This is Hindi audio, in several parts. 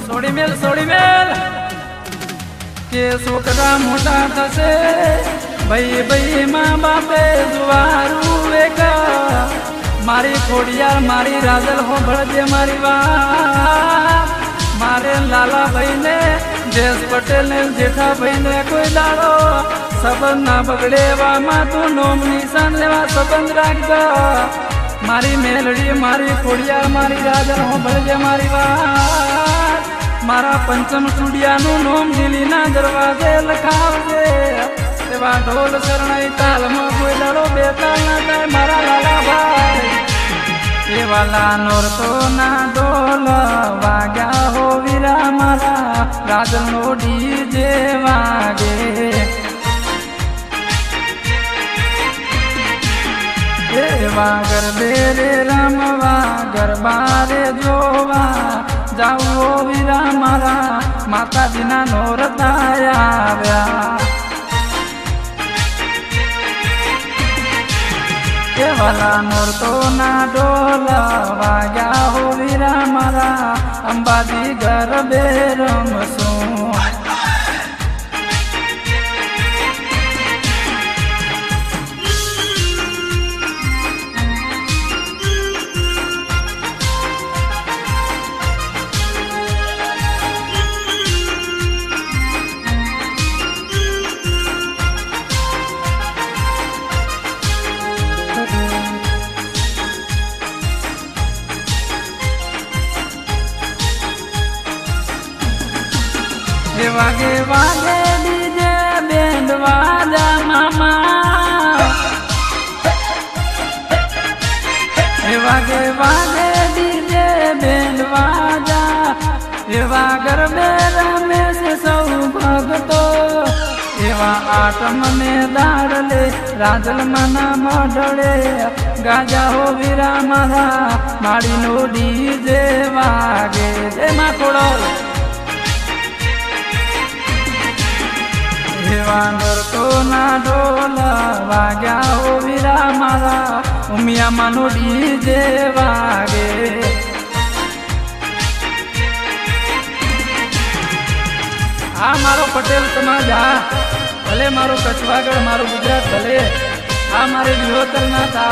सोड़ी मेल के छोकरा मोटा थसे भाई भाई माँ बापे जुवारू वेका मारी खोड़ियार मारी राजल हो भड़जे मारी वाह मारे लाला भाई ने जयेश पटेल ने जेठा भाई ने कोई दाड़ो सबंध ना बगड़े वा तू नोम निशान लेवा सबंध राख मारी मेलड़ी मारी खोड़ियार मारी राजल हो भड़जे मारी वाह मारा पंचम चूड़िया नु नोम दिली ना दरवाजे लखावजे एवा ढोल शरणाई ताल में कोई लड़ो बेताल ना जाए मारा लाला भाई ये वाला नोर तो ना ढोल वाग्या हो वीरा मारा राजल नो डीजे वागे वागर बेरे रमवा गरबा रे जोवा जाओ वीरा मारा माता जीना नोरताया व्या वाला नोर तो ना डोला वाग्या हो वीरा मारा अंबाजी घर बेरम सू वागे वागे डीजे बैंड वाजा मामा वागे वागे डीजे बैंड वाजा वागर मेरा में से सौ भगतो एवा आटम में दाड़ले राजल मना मडड़े गाजा हो वीरा मारा माड़ी नो डीजे वागे जय माँ कोड़ल वानर तो ना ढोला वाग्या हो वीरा मारा उमिया मानो डीजे वागे आ मारो पटेल समाज आ भले मारो कछवागढ़ मारो गुजरात भले आ मारे विहोतर ना था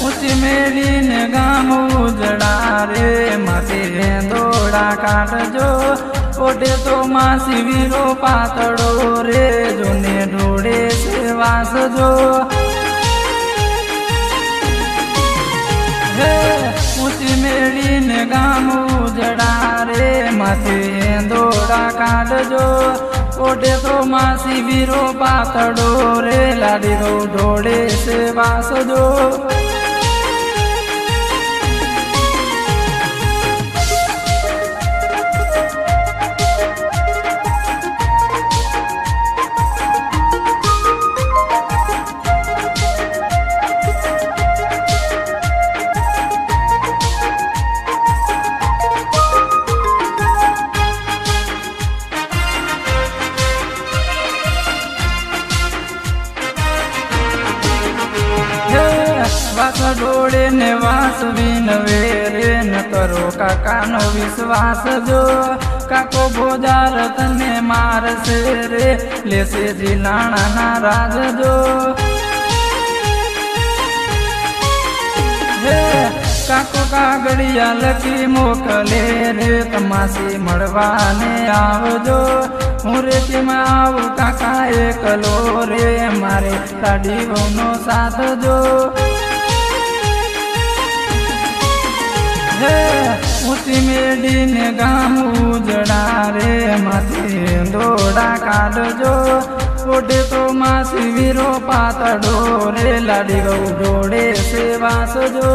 ऊंची मेली ने गाम उजड़ा रे माथे दौड़ा काट जो ओटे तो मासी वीरो पातड़ो रे जो ने ढोड़े से वास जो ऊंची मेली ने गाम उजड़ा रे माथे दौड़ा काट जो ओटे तो मासी वीरो पातड़ो रे लाडी रो ढोड़े से वास जो वास डोड़े ने वास विनवे रे न करो काका नो विश्वास जो काको भोजार तने मार से रे ले से जिलाना नाराज जो काको कागड़िया लकी मोकले रे तमासी मड़वाने आवजो हूँ रेती में आव काका एकलो रे मारे साड़ी नो साथ जो ऊंची मेडी ने गाम उजड़ा रे माथे दौड़ा काट जो ओढ़े तो मासी वीरो पातड़ो रे लाडी गौ जोड़े सेवा सजो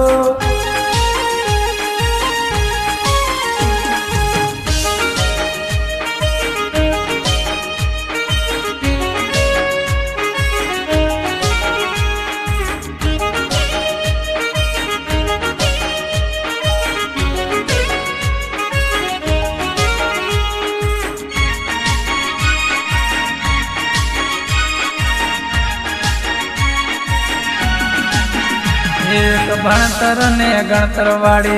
एक भणतर ने गणतर वाड़ी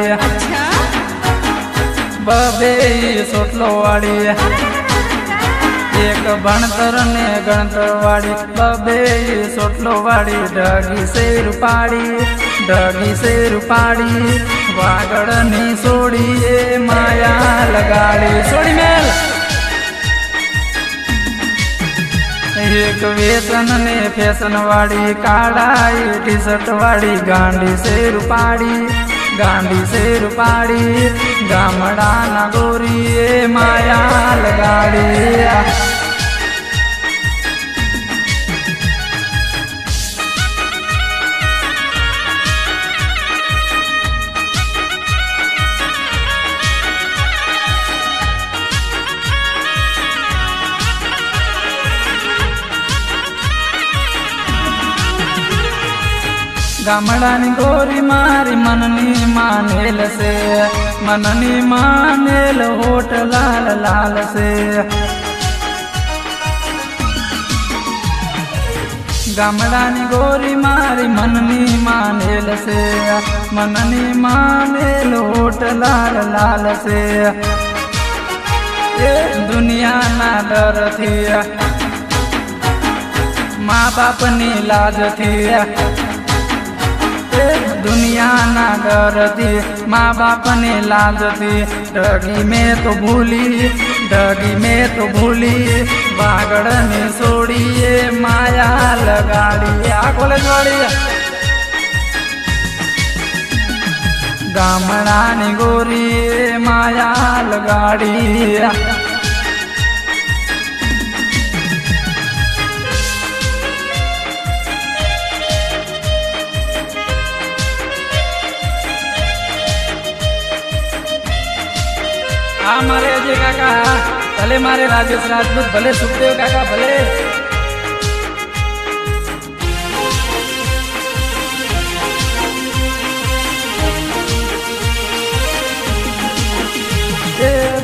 बबे सोटलो वाड़ी एक भणतर ने गणतर वाड़ी बबे सोटलो वाड़ी ढगी से रूपाड़ी वागड़नी सोड़ी ए माया लगाड़ी सोड़ी मेल एक वेतन ने फैशन वाड़ी काढ़ाई टी शर्ट वाड़ी गांडी से रूपाड़ी गामड़ा ना गोरी ए माया लगाड़ी गामड़ानी गोरी मारी मननी मानेल होट लाल लाल से गामड़ानी गोरी मारी मननी मानेल होट लाल लाल से ये दुनिया ना डर थी माँ बाप नी लाज थी दुनिया ना डर थी माँ बाप ने लाज थी डगी में तो भूली बागड़ में सोड़ी ये माया लगाड़ी आकोले जोड़ी गामड़ा ने गोरी माया लगाड़ी मारे अजय काका भले मारे राजेश राजपूत भले सुखदेव काका भले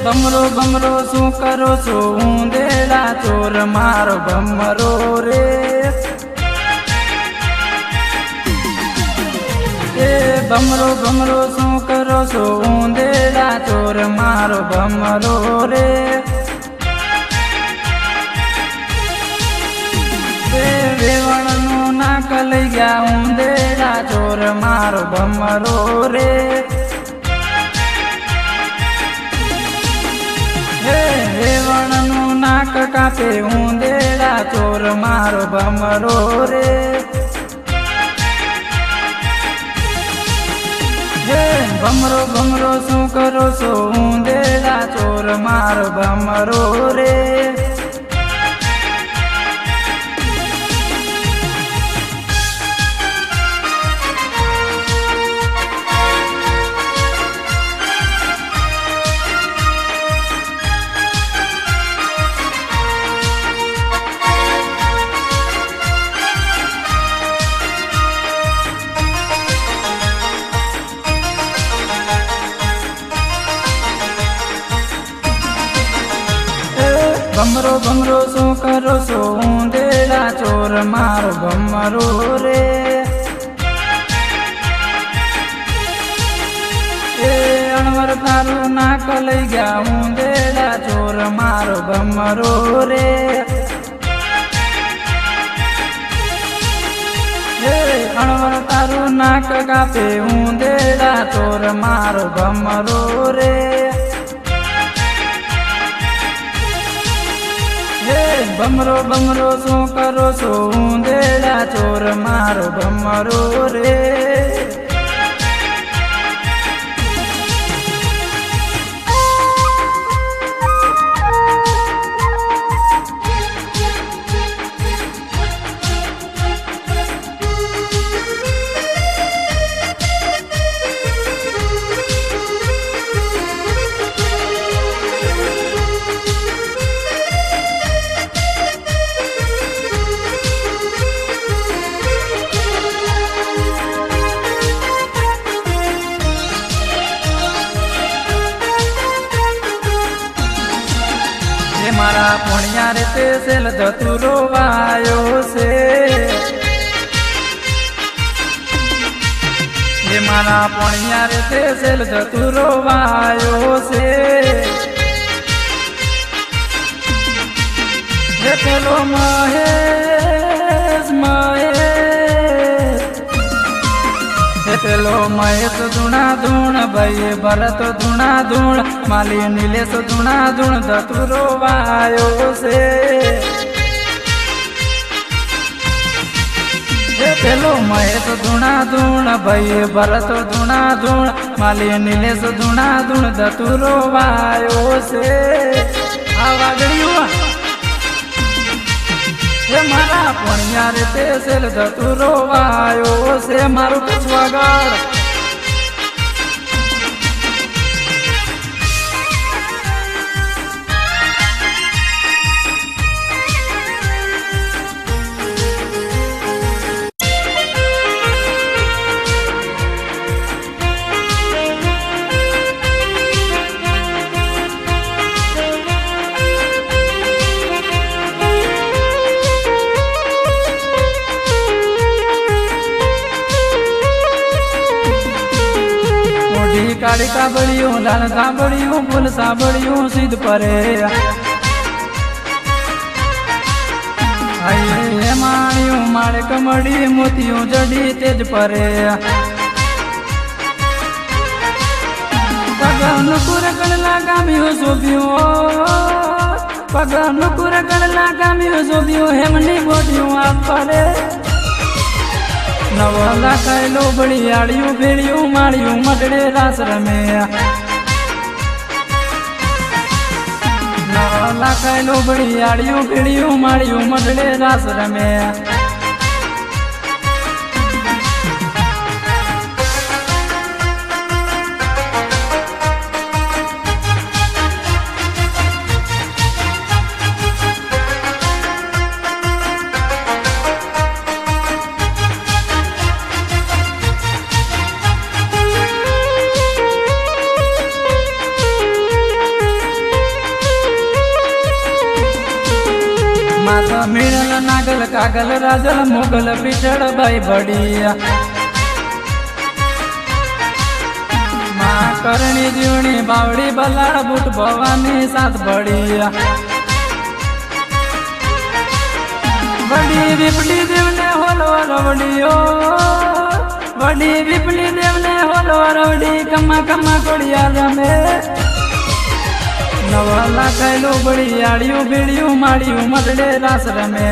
बमरो शू करो सो ऊंदेड़ा चोर मारो बमरो रे बमरो शू करो सो ऊंदेड़ा चोर मारो बमरो रे वेवण नु नाक लई गया ऊंदेड़ा चोर मारो बमरो रे वेवण नु नाक कापे ऊंदेड़ा चोर मारो बमरो रे बमरो शू करो सो ऊंदेड़ा चोर मारो बमरो रे बमरो शू करो सो ऊंदेड़ा चोर मारो बमरो रे अणवर तारू नाक लई गया ऊंदेड़ा चोर मारो बमरो रे अणवर तारू नाक कापे ऊंदेड़ा चोर मारो बमरो रे बमरो शू करो सो ऊंदेड़ा चोर मारो बमरो रे પોણિયા રીતે સેલ ધતુરો વાયો છે એ મારા પોણિયા રીતે સેલ ધતુરો વાયો છે એ પેલો મહેશ પેલો મહેશ ધૂણા ધૂણ ભાઈ ભરત ધૂણા ધૂણ માલી નીલેશ ધૂણા ધૂણ ધતુરો વાયો છે પેલો મહેશ ધૂણા ધૂણ ભાઈ ભરત ધૂણા ધૂણ માલી નીલેશ ધૂણા ધૂણ ધતુરો વાયો છે આ વાગડ્યું એ મારા પોણિયા રીતે સેલ ધતુરો વાયો છે મારું કચવાગળ કાળી કાબળિયું લાલ કાબળિયું ફૂલ સાબળિયું સિદ્ધ પરે હે માણિયું માળે કમળી મોતિયું જડી તેજ પરે પગનું કુરકણ લાગામ્યું શોભ્યું પગનું કુરકણ લાગામ્યું શોભ્યું હેમની બોટ્યું આ પરે નવલા કાયલો બળિયાળિયું ભેળિયું માળિયું મડડે રાસ રમે નવલા કાયલો બળિયાળિયું ભેળિયું માળિયું મડડે રાસ રમે માતા મીણલ નાગલ કાગલ રાજલ મોગલ પીઠળ ભાઈ ભડિયા માં કરણી જીવણી બાવડી બલાડ બુટ ભવાની સાત ભડિયા વડી વિપલી દેવને હોલો રવડીઓ વડી વિપલી દેવને હોલો રવડી કમા કમા કોડિયા રમે નવલા કાયલો બળિયાળિયું ભેળિયું માળિયું મડડે રાસ રમે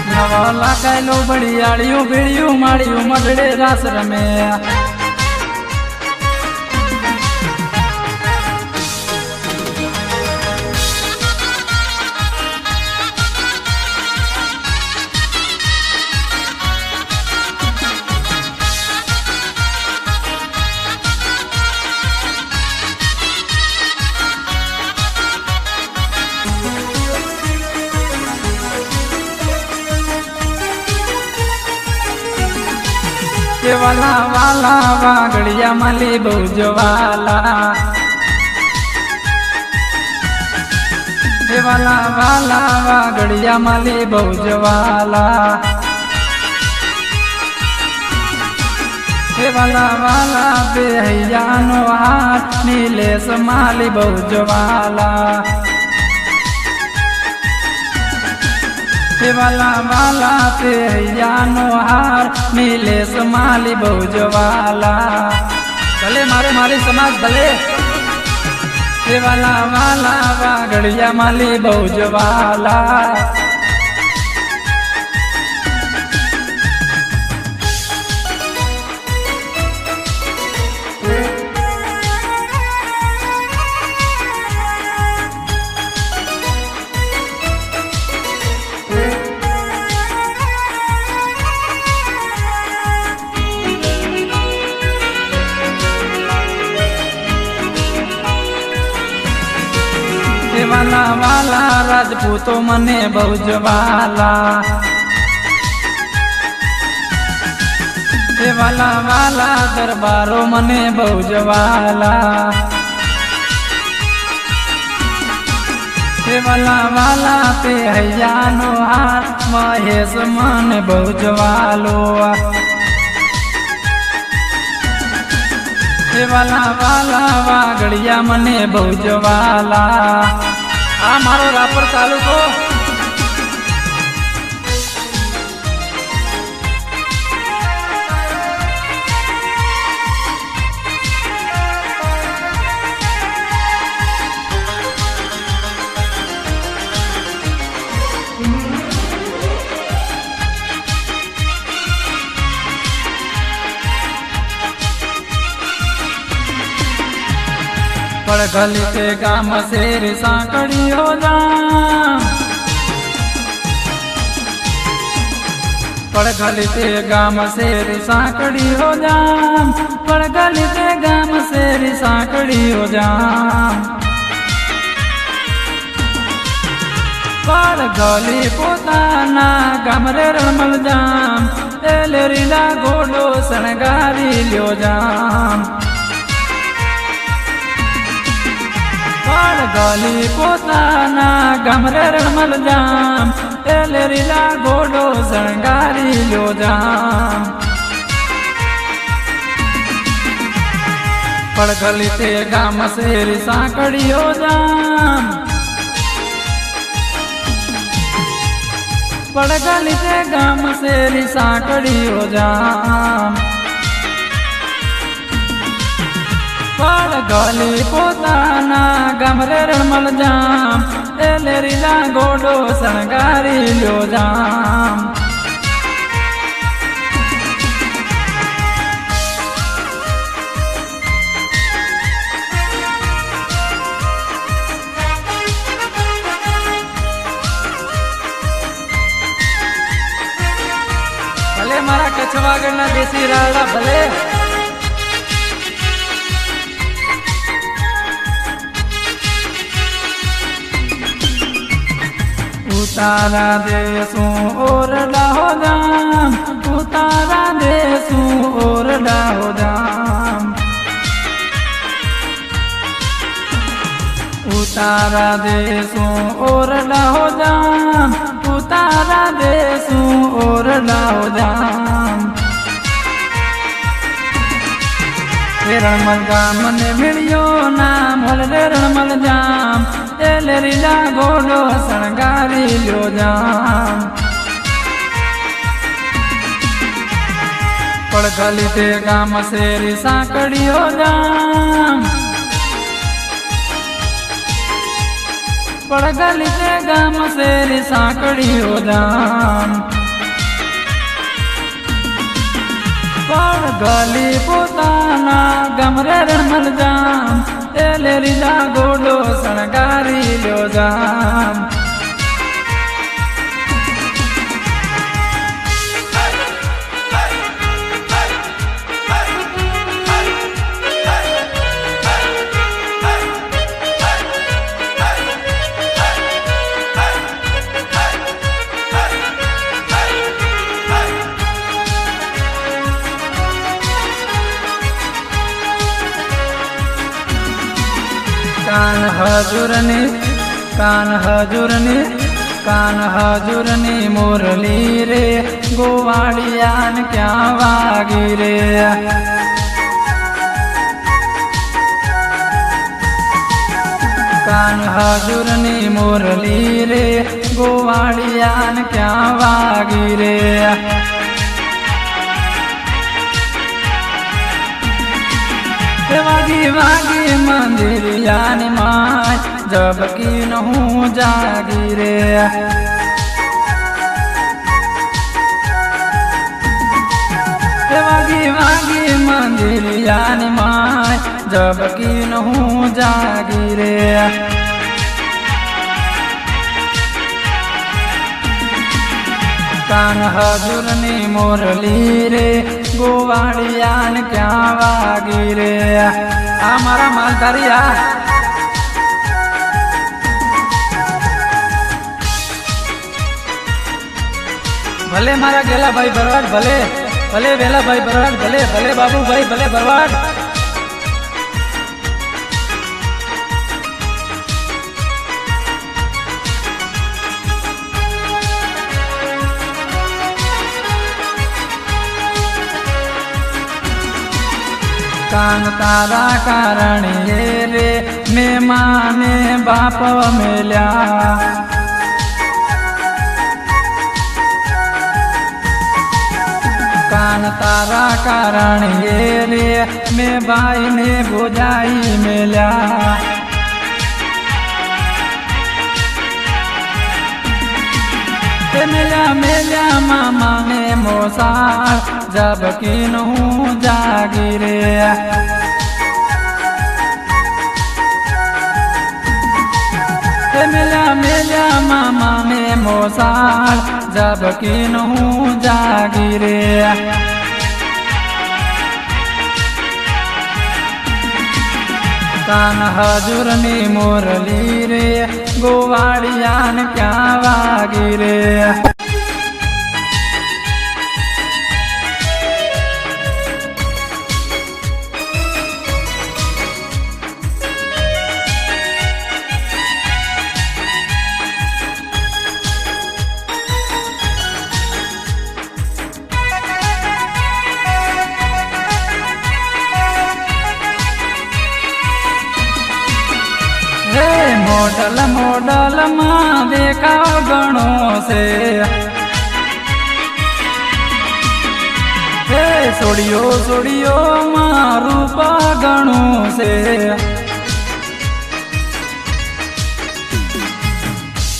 નવલા કાયલો બળિયાળિયું ભેળિયું માળિયું મડડે રાસ રમે વાલા વાલા વાગડિયા માલી બહુ જવાલા વાલા વાલા વાગડિયા માલી બહુ જવાલા વાલા વાલા બેહૈયાનો હાથ નીલેશ માલી બહુ જવાલા વાલા વાલા પેયાનો હાર નીલેશ માલી બહુ જવાલા ભલે મારે મારી સમાજ ભલે વાલા વાલા વાગડિયા માલી બહુ જવાલા વાલા વાલા રાજપૂતો મને બહુ જવાલા વાલા વાલા દરબારો મને બહુ જવાલા वाला वाला पे हैयानो हाथ महेश मन बहुजवालो वाला वाला वागड़िया मने बहुजवाला आ मारो रापर तालुको पड़गली के गाम शेर सांकड़ी हो जाम पड़गली के गाम शेर सांकड़ी हो जाम पड़गली के गाम शेर सांकड़ी हो जाम पड़गली पोताना गमरे रमल जाम एलेरीला गोडो सणगारी ल्यो जाम पड़गली पोताना गमरे रमल जाम एलेरीला गोडो सणगारी ल्यो जाम पड़गली ते गाम शेर सांकड़ी हो जाम पड़गली ते गाम शेर सांकड़ी हो जाम पड़गली पोताना गमरे रमल जाम एलेरीला गोडो सणगारी ल्यो जाम भले मारा कछवागढ़ना देसी राड़ा भले उतारा देसू ओरडा हो जाम उतारा देसू ओरडा हो जाम उतारा देसू ओरडा हो जाम उतारा देसू ओरडा हो जाम रणमल गाम ने मिलियो नाम होले रणमल जाम एलेरीला गोडो सणगारी ल्यो जाम पड़गली ते गाम शेर सांकड़ी हो जाम पड़गली ते गाम शेर सांकड़ी हो जाम पड़गली पोताना गमरे रमल जाम एलेरीला गोडो सणगारी ल्यो जाम कान हजूरनी मुरली रे गोवाड़ियान क्या वागी रे कान हजूरनी मुरली रे गोवाड़ियान क्या वागी रे वागी वागी मंदिरियान माय जब की नहूँ जागी रे वागी वागी मंदिरियान माय जब की नहूँ जागी रे कान हजूरनी मुरली रे गोवाड़ियान क्या वागी रे हमारा मालधारिया भले मारा गेला भाई बरवाड भले भले वेला भाई बरवाड भले भले बाबू भाई भले बरवाड कान तारा कारण रे मैं माने बाप मिल्या कान तारा कारण रे मैं भाई ने बुझाई मिल्या मिल्या मिल्या मामा ने मोसार जब किन्हू जागी रे मिल्या मिल्या मामा ने मोसार जब किन्हू जागी रे कान हजूर नी मुरली रे गोवाड़ियान क्या वागी रे मोडल मोडल माँ देखा गणों से हे सोड़ियो सोड़ियो माँ रूपा गणों से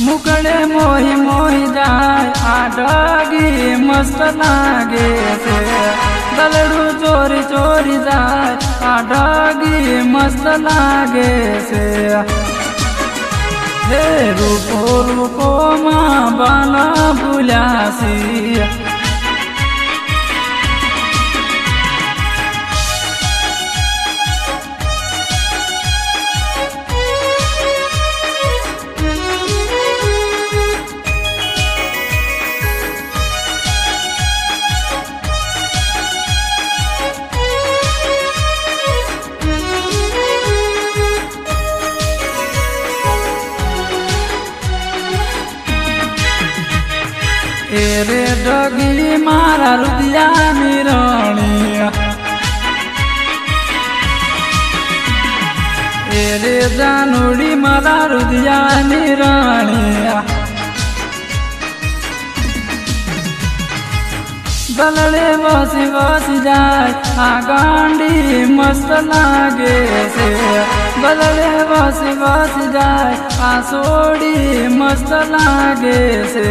मुकड़े मोही मोही जाए आडगी मस्त लागे से दलड़ू चोरी चोरी जाए आडगी मस्त लागे से हे रूपो रूपो माँ बाला बुलासी रे डगी मारा रुदिया निराणिया रे जानूड़ी मारा रुदिया निराणिया दलड़े बसी बसी जाए आ गांडी मस्त लागे से बदले बसी बसी जाए आ सोड़ी मस्त लागे से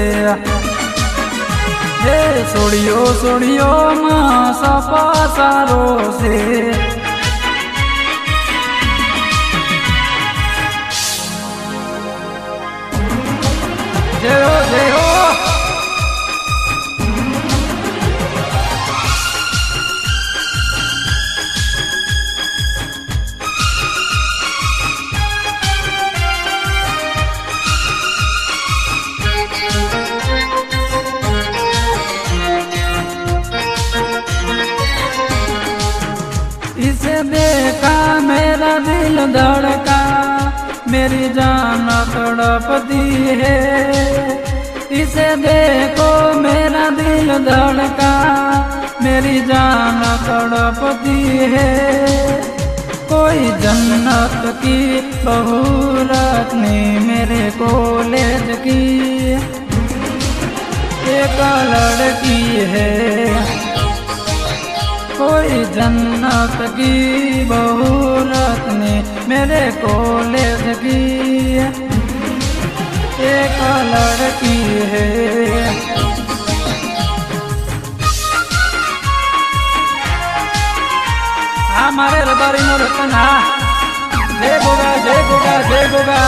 हे सोड़ियो सोड़ियो माँ सपा सारो से जयो जयो इसे देखा मेरा दिल धड़का मेरी जान तड़पती है इसे देखो मेरा दिल धड़का मेरी जान तड़पती है कोई जन्नत की बहुरत ने मेरे कॉलेज की एक लड़की है कोई जन्नत की बहुरत ने मेरे कॉलेज की एक लड़की है हमारे रबारी मोरतना जय गोगा जय गोगा जय गोगा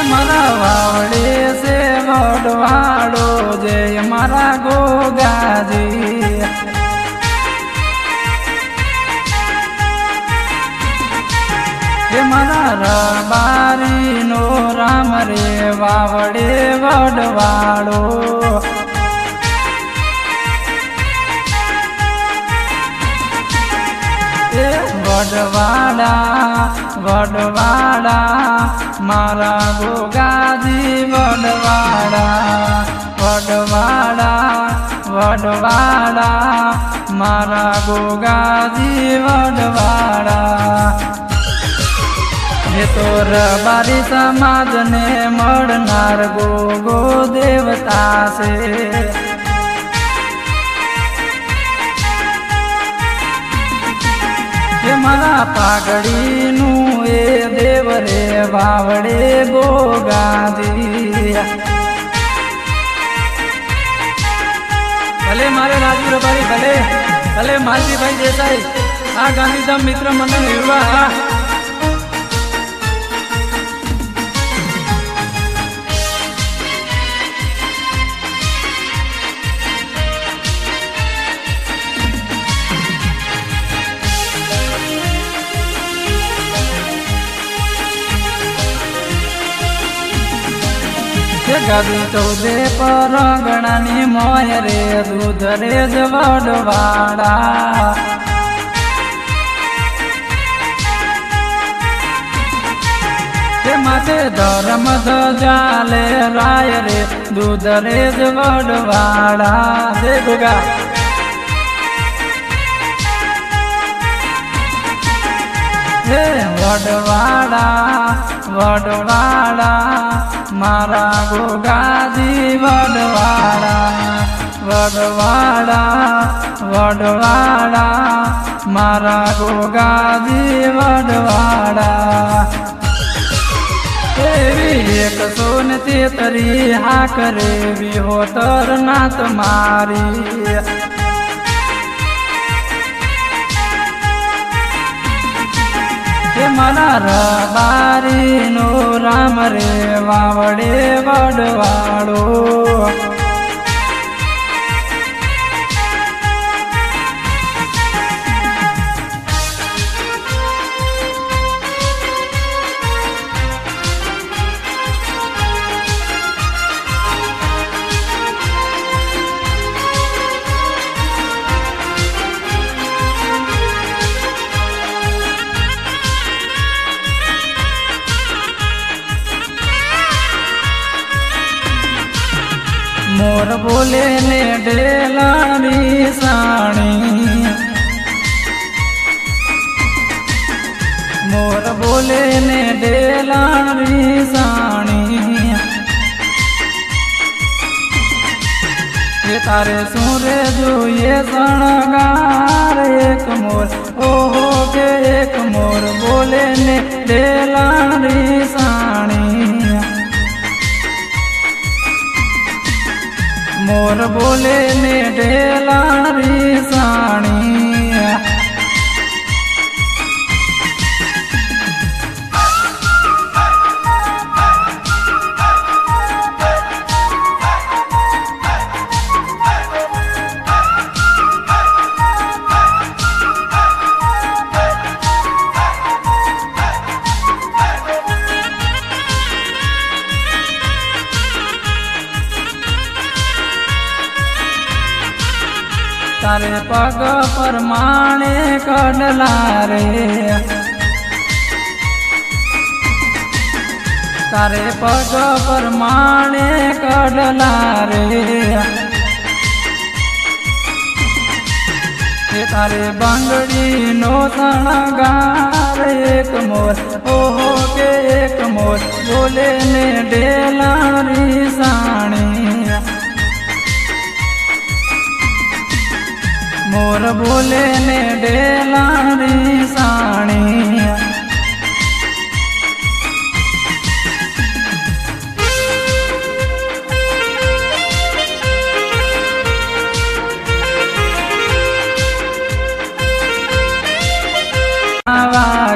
मारा वावड़े से वडवाड़ो जय मारा गोगाजी मारा रबारी नो राम रे वावड़े वडवाड़ो વડવાડા મારા ગોગાજી વડવાડા મારા ગોગાજી વડવાડા એ તો રબારી સમાજને મળનાર ગોગો દેવતા છે મારા પાઘડીનું એ દેવ રે વાવડે ગોગાજી ભલે મારે રાજુ રબારી ભલે માલજીભાઈ દેસાઈ આ ગાંધીધામ મિત્ર મંડળ યુવા ગાદી ચૌદે પરગણાની મોય રે દૂધ રે જ વડવાડા તે માથે ધર્મ ધજાલે રાય રે દૂધ રે જ વડવાડા દે ગોગા હે વડવાડા મારા ગોગાજી વડવાડા મારા ગોગાજી વડવાડા એવી 133 હા કરે વિહોતર નાથ મારી મારા રબારી નો રામ રે વાવડે વડવાડો मोर बोले ने डेलानी साणी मोर बोले ने डेलानी साणी ये तारे सूरे जुए सणगार एक मोर ओहो के एक मोर बोले ने डेलानी साणी मोर बोले ने डेलारी साणी तारे पग परमाणे कडला रे तारे पग परमाणे कडला रे तारे बांगड़ी नो सणगार एक मोर ओहो के एक मोर बोले ने डेलारी साणी मोर बोले ने डेलारी साणी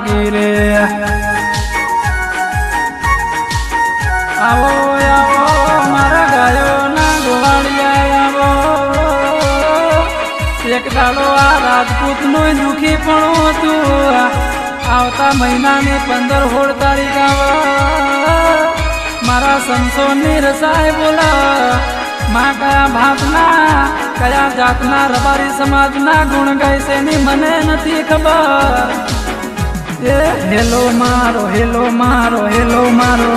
गिरे आवो आवो मारा गायो ना गोवाड़िया आवो एक दाड़ो आ राजपूत नो दुखी पणो तू आवता महीना ने 15-16 तारीख आवा मारा संसो ने रसाय बोला माँ का भावना કયા જાતના રબારી સમાજના ગુણ ગાય છે ની મને નથી ખબર. એ હેલો મારો હેલો મારો હેલો મારો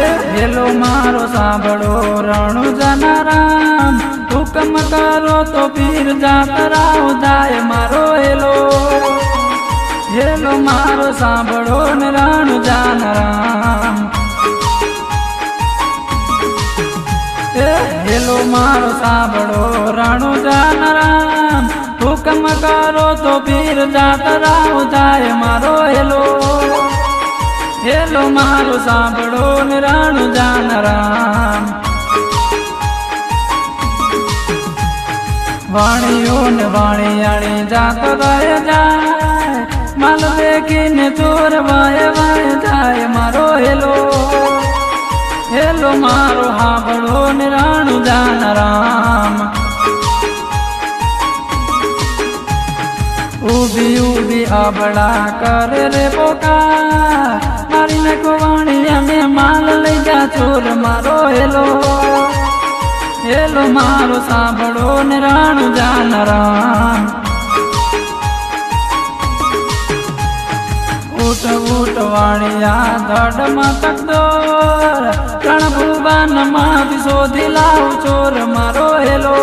એ હેલો મારો સાંભળો રણુજાના રામ હુકમ કરો તો પીર જાતરાઓ જાય મારો હેલો. હેલો મારો સાંભળો ને રણુજાના રામ એ હેલો મારો સાંભળો રણુજાના રામ હુકમ કરો તો પીર જાતરાઓ જાય મારો હેલો. હેલો મારો સાંભળો ને રણુજાના રામ. વાણીઓ ને વાણિયાળી જાત રહે જાય માલ દેખીને ચોર વાય વાય જાય મારો હેલો. હેલો મારો સાંભળો ને રણુજાના રામ. ઉભી ઉભી આબળા કરે રે પોકાર મારી નાખો વાણિયા ને માલ લઈ જા ચોર મારો હેલો. હેલો મારો સાંભળો ને રણુજાના રામ. ઊટ ઊટ વાણિયા ધડમાં તકદોર રણ ભુવન માં શોધી લાવ ચોર મારો હેલો.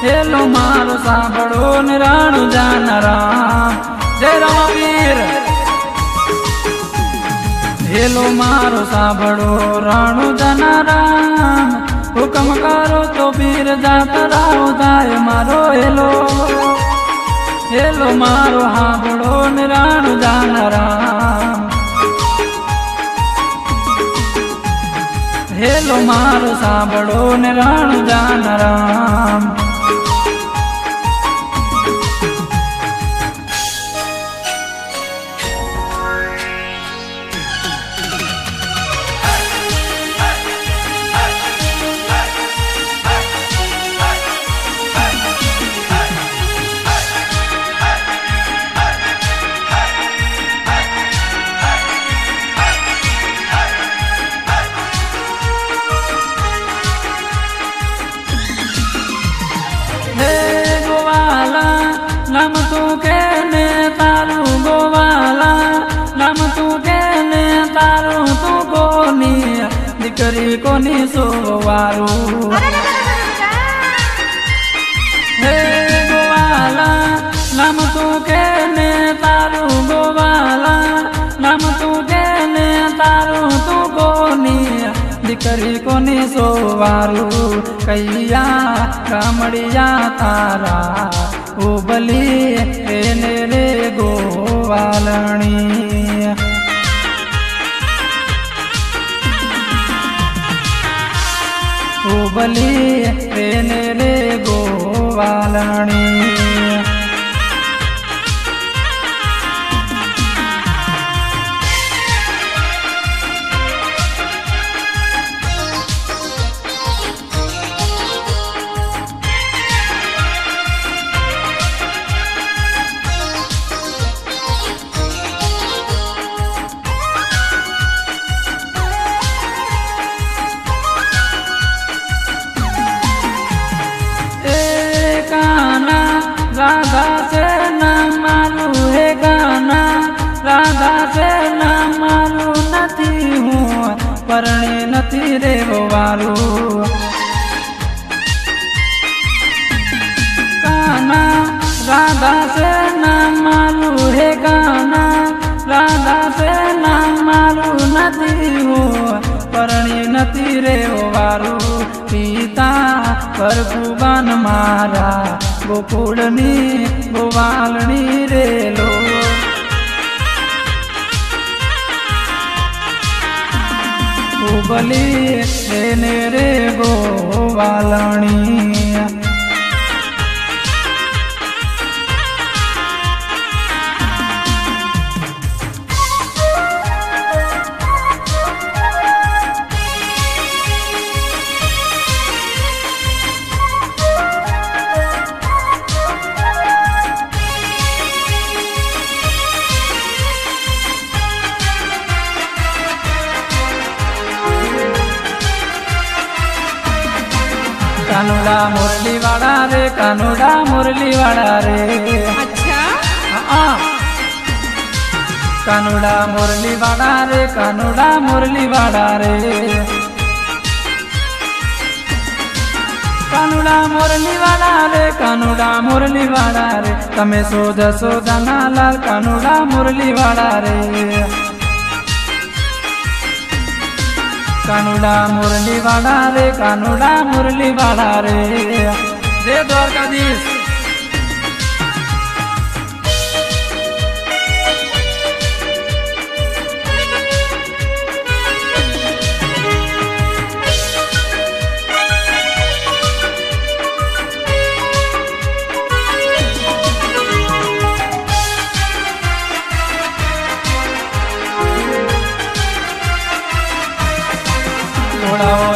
હેલો મારો સાંભળો ને રણુજાના રામ. જય રામવીર. હેલો મારો સાંભળો રણુજાના રામ હુકમ કરો તો પીર જાતરાઓ જાય મારો હેલો. હેલો મારો સાંભળો ને રણુજાના રામ. હેલો મારો સાંભળો ને રણુજાના રામ. નામ તું કે ને તારું ગોવાલા નામ તું કે ને તારું તું કોની દીકરી કોની સોવારું. હે ગોવાલા નામ તું કે ને તારું ગોવાલા નામ તું કે ને તારું તું કોની દીકરી કોની સોવારું. કૈયા કામડિયા તારા ઉબલી એને રે ગોવાલણી. ઉબલી એને રે ગોવાલણી. राधा से नाम मालू है गाना राधा से नाम मालू नहीं हूँ परणे नहीं रे वालू. गाना राधा से नाम मालू है गाना राधा से नाम मालू नहीं हूँ परणे नहीं रे वालू. पिता परभुवन मारा गोकुळनी गोवालनी रेलो. उबली એને રે ગોવાલણી. કાનુડા મુરલી रे कानूड़ा मुरली वाला रे। अच्छा कानूड़ा मुरली वाला रे कानूड़ा मुरली वाला रे। कानूड़ा मुरली वाला रे कानूड़ा मुरली वाला रे। तमे सोध सोधना लाल कानूड़ा मुरली वाला रे। कानूड़ा मुरली वाला रे कानूड़ा मुरली वाला रे। जय द्वारकाधीश।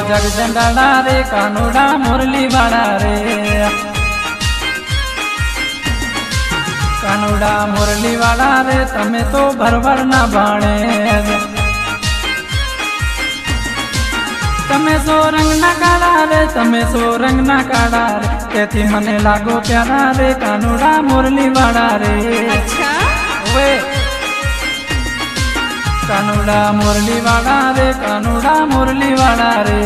जग जंडाला रे कानूड़ा मुरली वाला रे। कानूड़ा मुरली वाला रे तमे तो भरभर ना भाणे। तमे सो रंग ना काढ़ा रे तमे सो रंग ना काढ़ा रे। तेथी मने लागो प्यारा रे कानूड़ा मुरली वाला रे। अच्छा वे कानूड़ा मुरली वाला रे कानूड़ा मुरली वाला रे।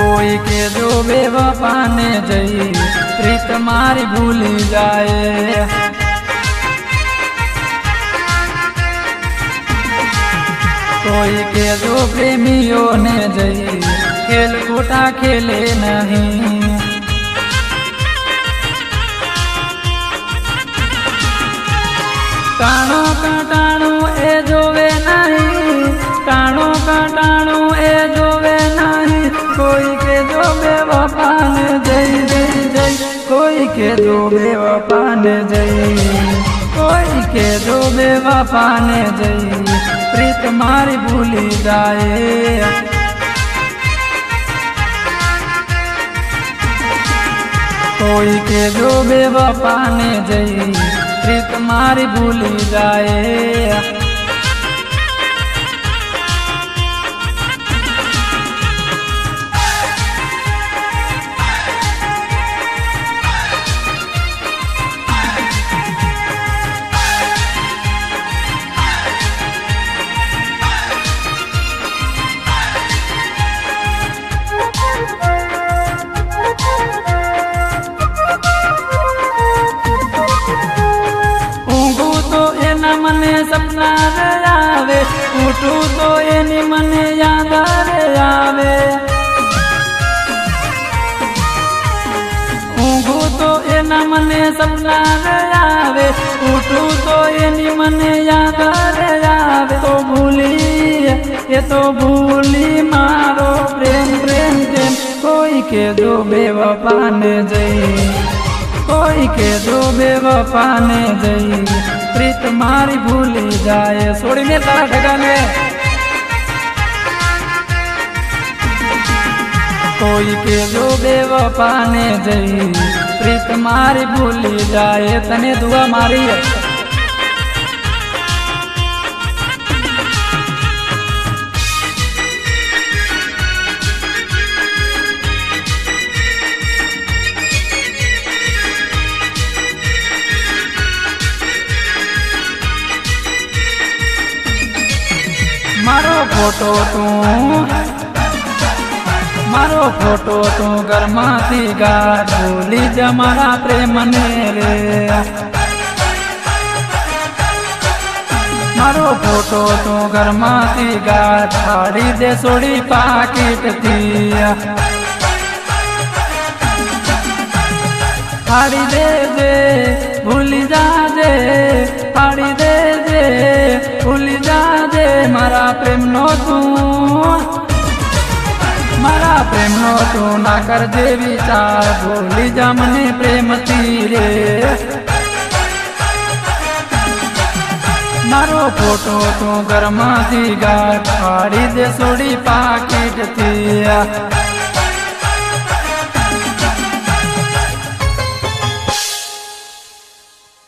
कोई के जो बेवफा ने जई प्रीत मारी भूली जाए। कोई के जो प्रेमियों ने जई खेल कूटा खेले नहीं। टाणो कटाणु ए जोवे नहीं टाणो कटाणु ए जोवे नहीं। कोई के जो बेवफा ने जई जई जई कोई के जो बेवफा ने जई कोई के जो बेवफा ने जई प्रीत मारी भूली जाए। कोई के जो बेवफा ने जई प्रीत मारी भूली जाए। मने सपना रे आवे उठू तो एनी मने याद रे आवे। ऊँघू तो एना मने सपना रे आवे उठू तो एनी मने याद रे आवे। तो भूली ये तो भूली मारो प्रेम प्रेम प्रेम। कोई के जो बेवफा ने जई कोई के जो बेवफा ने जई प्रीत मारी भूली जाए। सोड़ी में तारा ठगाने कोई के जो बेवफा ने जई प्रीत मारी भूली जाए। तने दुआ मारी है मारो फोटो तू गरमाती गाठ भूली जमारा प्रेम ने रे। मारो फोटो तू गरमाती गाठ फाड़ी दे सोड़ी पाकिट थी। फाड़ी दे भूली जा दे फाड़ी दे भूली जा दे मारा प्रेम नो तू मारा प्रेम नो तू ना कर दे विचार भूली जा मने प्रेम तीरे। मारो फोटो तू घर में गाड़ी दे सोड़ी पाकिट थी।